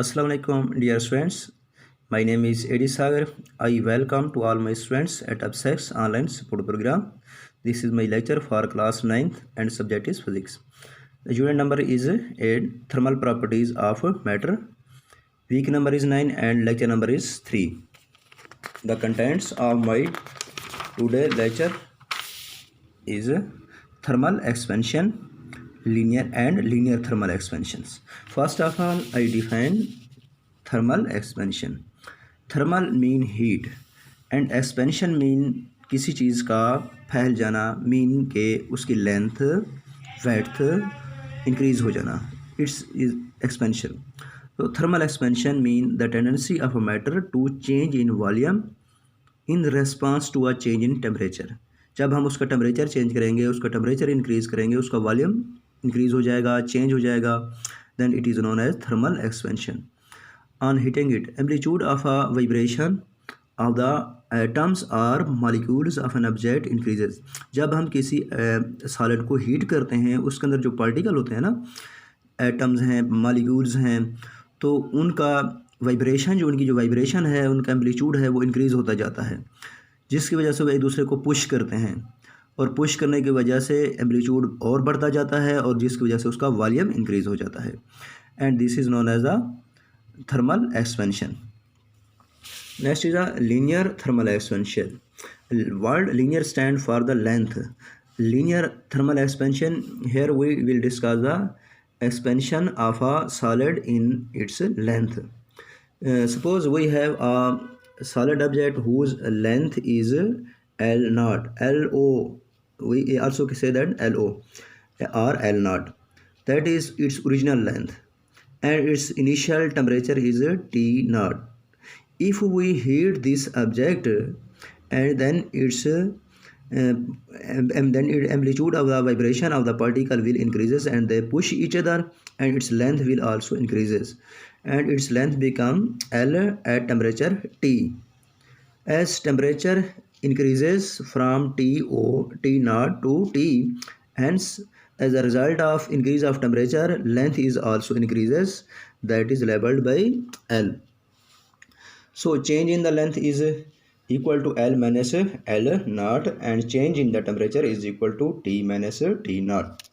Assalamu alaikum dear students. My name is Edi Sagar. I welcome to all my students at UpSex online support program. This is my lecture for class 9th and subject is physics. The unit number is 8, thermal properties of matter. Week number is 9 and lecture number is 3. The contents of my today lecture is thermal expansion, linear and linear thermal expansions. First of all, I define thermal expansion. Thermal mean heat and expansion mean किसी चीज़ का फैल जाना, mean के उसकी length width increase हो जाना, it's is expansion. तो thermal expansion mean the tendency of a matter to change in volume in response to a change in temperature. जब हम उसका टेम्परेचर चेंज करेंगे, उसका टेम्परेचर इंक्रीज करेंगे, उसका वॉल्यूम इंक्रीज हो जाएगा, चेंज हो जाएगा, then it is known as thermal expansion. On heating it, amplitude of a vibration of the atoms or molecules of an object increases. जब हम किसी सॉलिड को हीट करते हैं, उसके अंदर जो पार्टिकल होते हैं ना, एटम्स हैं, मॉलिक्यूल्स हैं, तो उनका वाइब्रेशन जो वाइब्रेशन है, उनका एम्पलीट्यूड है, वो इंक्रीज़ होता जाता है, जिसकी वजह से वो एक दूसरे को पुश करते हैं, और पुश करने की वजह से एम्पलीट्यूड और बढ़ता जाता है, और जिसकी वजह से उसका वॉल्यूम इंक्रीज़ हो जाता है. And this is known as the thermal expansion. Next is a linear thermal expansion. Word linear stand for the length. Linear thermal expansion, here we will discuss the expansion of a solid in its length. Suppose we have a solid object whose length is L naught, LO, we also say that LO or L naught, that is its original length, and its initial temperature is T naught. If we heat this object, and then its amplitude of the vibration of the particle will increases, and they push each other, and its length will also increases, and its length become L at temperature T. As temperature increases from T naught to T, hence as a result of increase of temperature, length is also increases, that is labeled by L. So change in the length is equal to L minus L naught, and change in the temperature is equal to T minus T naught.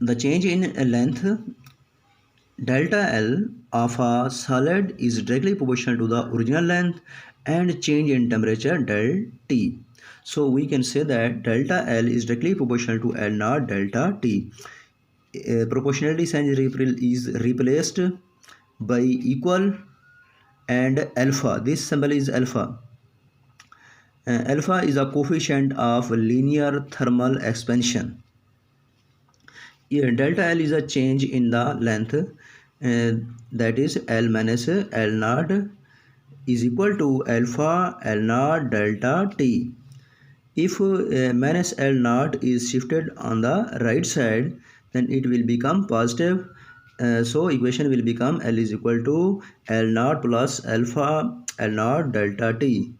The change in length delta L of a solid is directly proportional to the original length, and change in temperature del T. So we can say that delta L is directly proportional to L naught delta T. Proportionality sign is replaced by equal and alpha. This symbol is alpha. Alpha is a coefficient of linear thermal expansion. Here delta L is a change in the length, that is L minus L naught is equal to alpha L naught delta T. If minus L naught is shifted on the right side, then it will become positive. So equation will become L is equal to L naught plus alpha L naught delta T.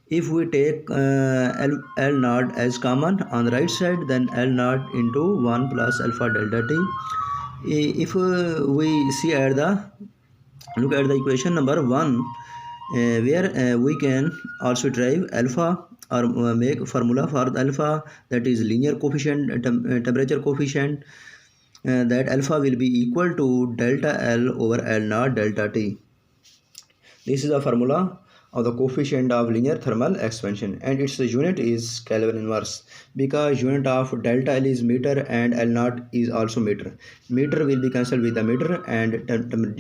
If we take L naught as common on the right side, then L naught into 1 plus alpha delta T. If we see at look at the equation number 1, where we can also derive alpha or make formula for the alpha, that is linear coefficient, temperature coefficient, that alpha will be equal to delta L over L naught delta T. This is the formula of the coefficient of linear thermal expansion, and its unit is Kelvin inverse, because unit of delta L is meter and L naught is also meter. Meter will be cancelled with the meter, and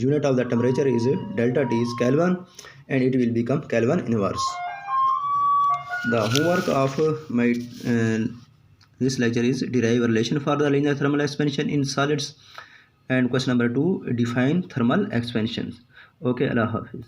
unit of the temperature is delta T is Kelvin, and it will become Kelvin inverse. The homework of my this lecture is derive a relation for the linear thermal expansion in solids, and question number 2, define thermal expansions. Okay, Allah Hafiz.